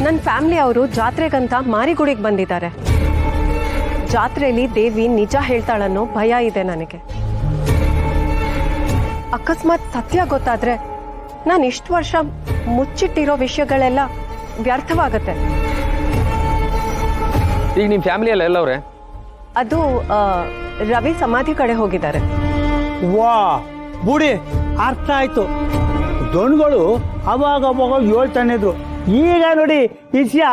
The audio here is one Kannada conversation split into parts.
ನನ್ನ ಫ್ಯಾಮಿಲಿ ಅವರು ಜಾತ್ರೆಗಂತ ಮಾರಿಗುಡಿಗೆ ಬಂದಿದ್ದಾರೆ. ಜಾತ್ರೆಯಲ್ಲಿ ದೇವಿ ನಿಜ ಹೇಳ್ತಾಳನ್ನೋ ಭಯ ಇದೆ ನನಗೆ. ಅಕಸ್ಮಾತ್ ಸತ್ಯ ಗೊತ್ತಾದ್ರೆ ನಾನು ಇಷ್ಟು ವರ್ಷ ಮುಚ್ಚಿಟ್ಟಿರೋ ವಿಷಯಗಳೆಲ್ಲ ವ್ಯರ್ಥವಾಗತ್ತೆ. ಈಗ ನಿಮ್ಮ ಫ್ಯಾಮಿಲಿಯಲ್ಲ ಎಲ್ಲವ್ರೆ? ಅದು ರವಿ ಸಮಾಧಿ ಕಡೆ ಹೋಗಿದ್ದಾರೆ. ವಾ ಬುಡಿ, ಅರ್ಥ ಆಯ್ತು. ದೊಣ್ಣಗಳು ಅವಾಗ ಹೇಳ್ತಾನೆ ಇದ್ರು, ಈಗ ನೋಡಿ ವಿಷಯ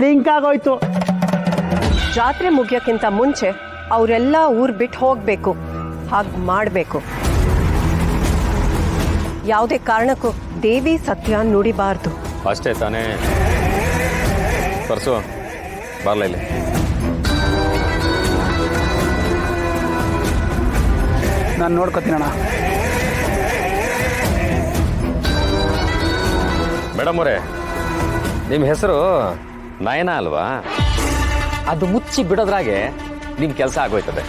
ಲಿಂಕ್ ಆಗೋಯ್ತು. ಜಾತ್ರೆ ಮುಗಿಯೋಕ್ಕಿಂತ ಮುಂಚೆ ಅವರೆಲ್ಲ ಊರ್ ಬಿಟ್ಟು ಹೋಗ್ಬೇಕು. ಹಾಗೆ ಮಾಡಬೇಕು. ಯಾವುದೇ ಕಾರಣಕ್ಕೂ ದೇವಿ ಸತ್ಯ ನುಡಿಬಾರ್ದು. ಅಷ್ಟೇ ತಾನೇ. ಪರ್ಸು ಬರಲ ಇಲ್ಲಿ. ನಾನು ನೋಡ್ಕೊತೀನಣ್ಣ. ಮೇಡಮ್ ಅವರೇ, ನಿಮ್ಮ ಹೆಸರು ನಯನ ಅಲ್ವಾ? ಅದು ಮುಚ್ಚಿ ಬಿಡೋದ್ರಾಗೆ ನಿಮ್ಮ ಕೆಲಸ ಆಗೋಯ್ತದೆ.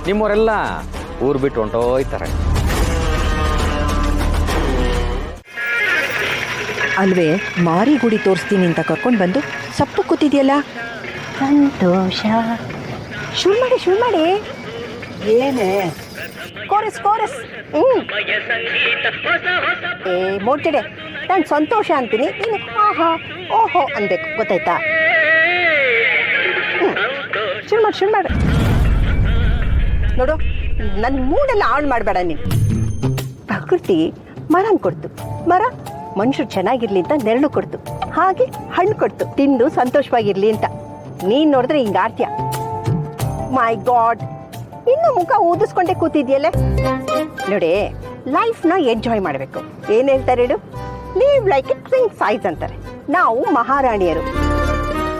ನಿಮ್ಮವರೆಲ್ಲ ಊರು ಬಿಟ್ಟು ಹೊಂಟೋಯ್ತಾರೆ ಅಲ್ವೇ? ಮಾರಿಗುಡಿ ತೋರಿಸ್ತೀನಿ ಅಂತ ಕರ್ಕೊಂಡು ಬಂದು ಸಪ್ಪು ಕೂತಿದ್ಯಲ್ಲ. ಸಂತೋಷ. ಶುರು ಮಾಡಿ. ಏನೇ ಕೋರಸ್ ಮೋಟಿಡೆ. ನಾನು ಸಂತೋಷ ಅಂತೀನಿ, ನೀನು ಆಹಾ ಓಹೋ ಅನ್ಬೇಕು, ಗೊತ್ತಾಯ್ತಾ? ಶುರು ಮಾಡು. ನೋಡು, ನನ್ನ ಮೂಡೆಲ್ಲ ಹಾಳು ಮಾಡಬೇಡ ನೀನು. ಪ್ರಕೃತಿ ಮರನ್ ಕೊಡ್ತು. ಮರ ಮನುಷ್ಯರು ಚೆನ್ನಾಗಿರ್ಲಿ ಅಂತ ನೆರಳು ಕೊಡ್ತು, ಹಾಗೆ ಹಣ್ಣು ಕೊಡ್ತು, ತಿಂದು ಸಂತೋಷವಾಗಿರ್ಲಿ ಅಂತ. ನೀನ್ ನೋಡಿದ್ರೆ ಹಿಂಗ ಆಡ್ತೀಯ. ಮೈ ಗಾಡ್, ಇನ್ನು ಮುಖ ಊದಿಸ್ಕೊಂಡೆ ಕೂತಿದ್ಯಲ್ಲ. ನೋಡಿ, ಲೈಫ್ನ ಎಂಜಾಯ್ ಮಾಡಬೇಕು. ಏನ್ ಹೇಳ್ತಾರೆ ಹೇಳು? Live like a queen size ಅಂತಾರೆ. ನಾವು ಮಹಾರಾಣಿಯರು.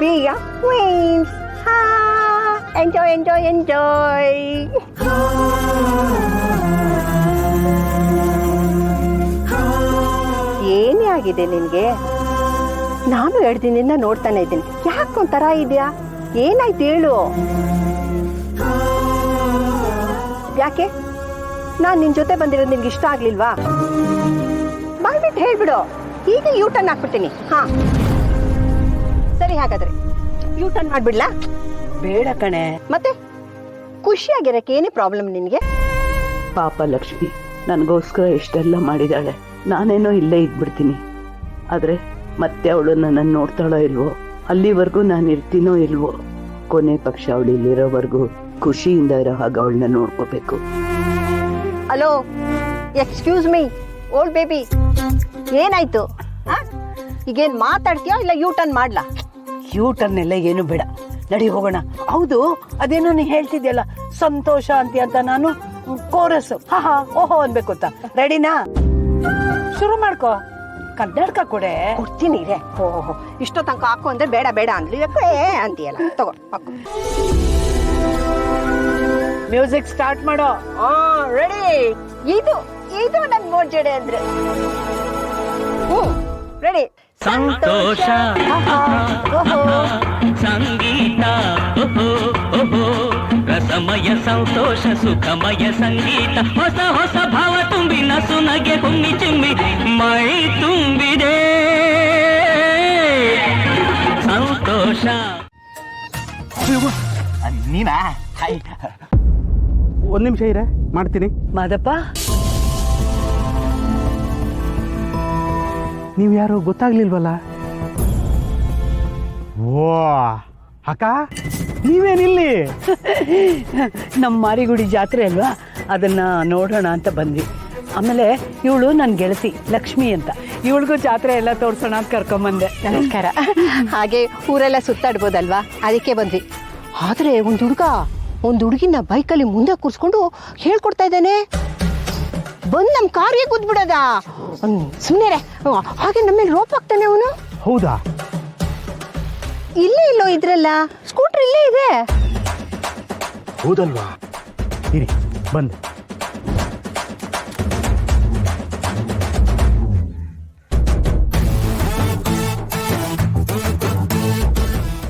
We are queens. ಎಂಜಾಯ್. ಏನೇ ಆಗಿದೆ ನಿನ್ಗೆ? ನಾನು 2 ದಿನದಿಂದ ನೋಡ್ತಾನೆ ಇದ್ದೀನಿ. ಯಾಕೊಂಥರ ಇದೆಯಾ? ಏನಾಯ್ತು ಹೇಳು. ಯಾಕೆ? ನಾನು ನಿನ್ ಜೊತೆ ಬಂದಿರೋದು ನಿನ್ಗೆ ಇಷ್ಟ ಆಗ್ಲಿಲ್ವಾ? ಬಾಯ್ಬಿಟ್ಟು ಹೇಳ್ಬಿಡು. ಈಗ ಯೂಟರ್ನ್ ಹಾಕ್ಬಿಡ್ತೀನಿ. ಹಾ ಸರಿ, ಹಾಗಾದ್ರೆ ಯೂಟರ್ನ್ ಮಾಡ್ಬಿಡ್ಲಾ? ಬೇಡ ಕಣೆ. ಮತ್ತೆ ಖುಷಿಯಾಗಿರಕ್ಕೆ ಏನೇ ಪ್ರಾಬ್ಲಮ್ ನಿನ್ಗೆ? ಪಾಪ ಲಕ್ಷ್ಮಿ ನನಗೋಸ್ಕರ ಇಷ್ಟೆಲ್ಲ ಮಾಡಿದಾಳೆ. ನಾನೇನೋ ಇಲ್ಲೇ ಇದ್ಬಿಡ್ತೀನಿ. ಆದ್ರೆ ಮತ್ತೆ ಅವಳು ನನ್ನನ್ನು ನೋಡ್ತಾಳೋ ಇಲ್ವೋ, ಅಲ್ಲಿವರೆಗೂ ನಾನು ಇರ್ತೀನೋ ಇಲ್ವೋ. ಕೊನೆ ಪಕ್ಷ ಅವಳು ಇಲ್ಲಿರೋವರೆಗೂ ಖುಷಿಯಿಂದ ಇರೋ ಹಾಗೆ ಅವಳನ್ನ ನೋಡ್ಕೋಬೇಕು. Hello, excuse me old baby, ಏನಾಯ್ತು? ಈಗೇನ್ ಮಾತಾಡ್ತೀಯೋ ಇಲ್ಲ ಯೂಟರ್ನ್ ಮಾಡ್ಲಾ? ಯೂಟರ್ನ್ ಎಲ್ಲ ಏನು ಬೇಡ, ನಡಿ ಹೋಗೋಣ. ಹೌದು, ಅದೇನೋ ನೀ ಹೇಳ್ತಿದ್ಯಲ್ಲ ಸಂತೋಷ ಅಂತ ನಾನು ಕೋರಸ್ ಹಾ ಓಹೋ ಅನ್ಬೇಕು ಅಂತ. ರೆಡಿನಾ? ಶುರು ಮಾಡ್ಕೋ. ಕನ್ನಡಕ ಕೊಡೆ. ಕೊಡ್ತೀನಿ ರೇ. ಓಹೋ, ಇಷ್ಟೋ ತನಕ ಹಾಕು ಅಂದ್ರೆ ಬೇಡ ಅಂದ್ಲಿ. ಯಾಕೆ ಅಂತೀಯಲ್ಲ, ತಗೋ ಹಾಕು. ಮ್ಯೂಸಿಕ್ ಸ್ಟಾರ್ಟ್ ಮಾಡೋ. ರೆಡಿ. ಇದು ನನ್ ಮೋಜಡೆ ಅಂದ್ರೆ. ರೆಡಿ. ಸಂತೋಷ ಸಂಗೀತ ರಸಮಯ ಸಂತೋಷ ಸುಖಮಯ ಸಂಗೀತ ಹೊಸ ಹೊಸ ಭಾವ ತುಂಬಿ ನಸು ನಗೆ ಹುಮ್ಮಿ ಚಿಮ್ಮಿ ಮೈ ತುಂಬಿದೆ ಸಂತೋಷ. ನೀನಾ? ಒಂದ್ ನಿಮಿಷ ಇರ, ಮಾಡ್ತೀನಿ. ಮಾದಪ್ಪ, ನೀವು ಯಾರು ಗೊತ್ತಾಗ್ಲಿಲ್ವಲ್ಲ? ಓ ಅಕ್ಕ, ನೀವೇನಿಲ್ಲಿ? ನಮ್ಮ ಮಾರಿಗುಡಿ ಜಾತ್ರೆ ಅಲ್ವಾ, ಅದನ್ನ ನೋಡೋಣ ಅಂತ ಬಂದ್ವಿ. ಆಮೇಲೆ ಇವಳು ನನ್ನ ಗೆಳತಿ ಲಕ್ಷ್ಮಿ ಅಂತ, ಇವಳಿಗೂ ಜಾತ್ರೆ ಎಲ್ಲ ತೋರ್ಸೋಣ ಅಂತ ಕರ್ಕೊಂಬಂದೆ. ನಮಸ್ಕಾರ. ಹಾಗೆ ಊರೆಲ್ಲ ಸುತ್ತಾಡ್ಬೋದಲ್ವಾ, ಅದಕ್ಕೆ ಬಂದ್ವಿ. ಆದ್ರೆ ಒಂದು ಹುಡುಗಿನ ಬೈಕಲ್ಲಿ ಮುಂದೆ ಕೂರ್ಸ್ಕೊಂಡು ಹೇಳ್ಕೊಡ್ತಾ ಇದ್ದಾನೆ. ಬಂದ್ ನಮ್ ಕಾರ್ಗೆ ಕೂತ್ಬಿಡದ. ಸುಮ್ಮನೆ ಹಾಗೆ ನಮ್ಮೇಲೆ ರೋಪ್ ಹಾಕ್ತಾನೆ ಅವನು. ಹೌದಾ? ಇಲ್ಲೋ ಇದ್ರಲ್ಲ, ಸ್ಕೂಟರ್ ಇಲ್ಲೇ ಇದೆ. ಹೌದಲ್ವಾ? ಇರಿ ಬಂದ್.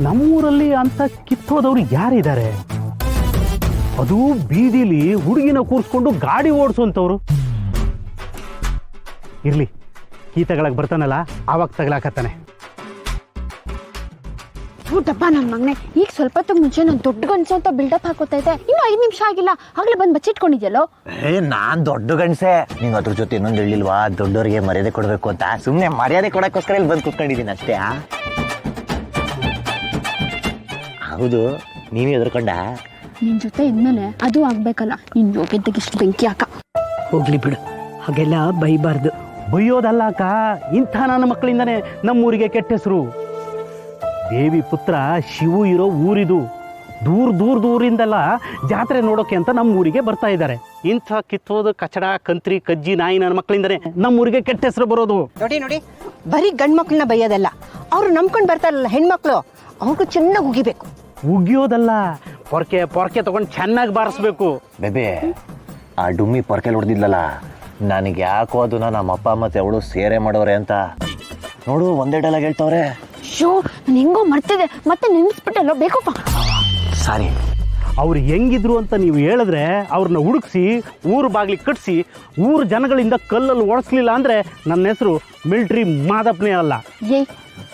ನಮ್ಮೂರಲ್ಲಿ ಅಂತ ಕಿತ್ತೋದವ್ರು ಯಾರಿದ್ದಾರೆ? ಅದು ಬೀದಿಲಿ ಹುಡುಗಿನ ಕೂರ್ಸ್ಕೊಂಡು ಗಾಡಿ ಓಡಿಸುವಂತವ್ರು. ಇರ್ಲಿ, ಈ ತಗೊಳಕ್ ಬರ್ತಾನಲ್ಲ, ಆವಾಗ ತಗಲಾಕತ್ತಾನೆ. ದಪ್ಪ ನನ್ನ ಮಗನೆ, ಈಗ ಸ್ವಲ್ಪ ಹೊತ್ತು ಮುಂಚೆ ನಾನು ದೊಡ್ಡ ಗಂಡಸು ಅಂತ ಬಿಲ್ಡಪ್ ಹಾಕೋತಾ ಇದ್ದೆ. ಇನ್ನು 5 ನಿಮಿಷ ಆಗಿಲ್ಲ, ಆಗ್ಲೇ ಬಂದು ಬಚ್ಚಿಟ್ಕೊಂಡಿದ್ಯಲ್ಲೋ. ನಾನ್ ದೊಡ್ಡ ಗಂಡ್ಸೆ, ನಿಂಗೆ ಅದ್ರ ಜೊತೆ ಇನ್ನೊಂದು ಹೇಳಿಲ್ವಾ ದೊಡ್ಡವ್ರಿಗೆ ಮರ್ಯಾದೆ ಕೊಡ್ಬೇಕು ಅಂತ. ಸುಮ್ನೆ ಮರ್ಯಾದೆ ಕೊಡಕ್ಕೋಸ್ಕರ ಇಲ್ಲಿ ಬಂದು ಕುತ್ಕೊಂಡಿದ್ದೀನಿ ಅಷ್ಟೇ. ಹೌದು, ನೀವೇ ಎದ್ರಕೊಂಡ? ನಿನ್ ಜೊತೆ ಇದ್ಮೇಲೆ ಅದು ಆಗ್ಬೇಕಲ್ಲ, ನಿನ್ ಯೋಗ್ಯತೆಗೆ ಇಷ್ಟು ಬೆಂಕಿ ಹಾಕ. ಹೋಗ್ಲಿ ಬಿಡು, ಹಾಗೆಲ್ಲ ಬೈಬಾರ್ದು. ಬೈಯೋದಲ್ಲ ಅಕ್ಕ, ಇಂಥ ನನ್ನ ಮಕ್ಕಳಿಂದನೇ ನಮ್ಮೂರಿಗೆ ಕೆಟ್ಟ ಹೆಸರು. ದೇವಿ ಪುತ್ರ ಶಿವು ಇರೋ ಊರಿದು. ದೂರಿಂದೆಲ್ಲ ಜಾತ್ರೆ ನೋಡೋಕೆ ಅಂತ ನಮ್ಮೂರಿಗೆ ಬರ್ತಾ ಇದ್ದಾರೆ. ಇಂಥ ಕಿತ್ತೋದು ಕಚಡ ಕಂತ್ರಿ ಕಜ್ಜಿ ನಾಯಿ ನನ್ನ ಮಕ್ಕಳಿಂದನೇ ನಮ್ಮೂರಿಗೆ ಕೆಟ್ಟ ಹೆಸರು ಬರೋದು. ನೋಡಿ, ಬರೀ ಗಂಡ್ ಮಕ್ಳನ್ನ ಬೈಯೋದಲ್ಲ, ಅವ್ರು ನಂಬ್ಕೊಂಡು ಬರ್ತಾರಲ್ಲ ಹೆಣ್ಮಕ್ಳು, ಅವ್ರಿಗೂ ಚೆನ್ನಾಗಿ ಉಗಿಬೇಕು. ಉಗಿಯೋದಲ್ಲ, ಪೊರ್ಕೆ ತಗೊಂಡು ಚೆನ್ನಾಗಿ ಬಾರಿಸ್ಬೇಕು. ಬೇಬೆ, ಆ ಡುಮ್ಮಿ ಪೊರ್ಕೆಲ್ ಹೊಡೆದಿದ್ಲಲ್ಲ, ನನಗೆ ಯಾಕೋ ಅದನ್ನ ನಮ್ಮ ಅಪ್ಪ ಮತ್ತೆ ಅವಳು ಸೇರೆ ಮಾಡೋರೆ ಅಂತ. ನೋಡು, ಒಂದೇ ಡೈಲಾಗ್ ಹೇಳ್ತವ್ರೆ. ಶೋ, ನಾನು ಹೆಂಗೋ ಮರ್ತಿದೆ, ಮತ್ತೆ ನೆನ್ಸ್ಬಿಟ್ಟಲ್ಲೋ, ಬೇಕಪ್ಪ. ಸಾರಿ. ಅವ್ರು ಹೆಂಗಿದ್ರು ಅಂತ ನೀವು ಹೇಳಿದ್ರೆ ಅವ್ರನ್ನ ಹುಡುಕ್ಸಿ ಊರು ಬಾಗ್ಲಿಗೆ ಕಟ್ಸಿ ಊರು ಜನಗಳಿಂದ ಕಲ್ಲಲ್ಲಿ ಓಡಿಸ್ಲಿಲ್ಲ ಅಂದ್ರೆ ನನ್ನ ಹೆಸರು ಮಿಲ್ಟ್ರಿ ಮಾದಪ್ಪನೇ ಅಲ್ಲ. ಏಯ್,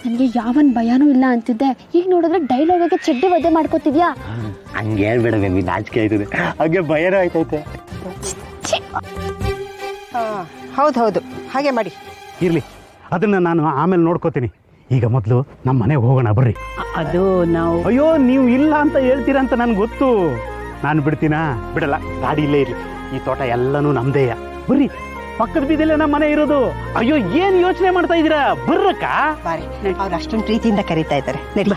ನನಗೆ ಯಾವನ್ ಭಯನೂ ಇಲ್ಲ ಅಂತಿದ್ದೆ, ಈಗ ನೋಡಿದ್ರೆ ಡೈಲಾಗಿಗೆ ಚಡ್ಡಿ ಒದ್ದೆ ಮಾಡ್ಕೋತಿದ್ಯಾ. ಹಂಗೆ ಹೇಳ್ಬೇಡ ಬೇಬಿ, ನಾಚಿಕೆ ಆಯ್ತದೆ, ಹಾಗೆ ಭಯನೂ ಆಯ್ತೈತೆ. ಹೌದು, ಹಾಗೆ ಮಾಡಿ. ಇರ್ಲಿ, ಅದನ್ನ ನಾನು ಆಮೇಲೆ ನೋಡ್ಕೋತೀನಿ. ಈಗ ಮೊದಲು ನಮ್ಮ ಮನೆಗೆ ಹೋಗೋಣ ಬರ್ರಿ. ಅದು ನಾವು ಅಯ್ಯೋ, ನೀವು ಇಲ್ಲ ಅಂತ ಹೇಳ್ತೀರಾ ಅಂತ ನನ್ಗೆ ಗೊತ್ತು. ನಾನು ಬಿಡ್ತೀನಾ? ಬಿಡಲ್ಲ, ಗಾಡಿ ಇಲ್ಲೇ ಇರ್ಲಿ. ಈ ತೋಟ ಎಲ್ಲನೂ ನಮ್ದೇಯ. ಬರ್ರಿ, ಪಕ್ಕದ ಬೀದಿಲೇ ನಮ್ಮ ಮನೆ ಇರೋದು. ಅಯ್ಯೋ, ಏನ್ ಯೋಚನೆ ಮಾಡ್ತಾ ಇದ್ದೀರಾ? ಬರ್ರಕ್ಕ. ಬಾರಿ, ಅವ್ರು ಅಷ್ಟೊಂದು ಪ್ರೀತಿಯಿಂದ ಕರೀತಾ ಇದ್ದಾರೆ. ನಡಿ.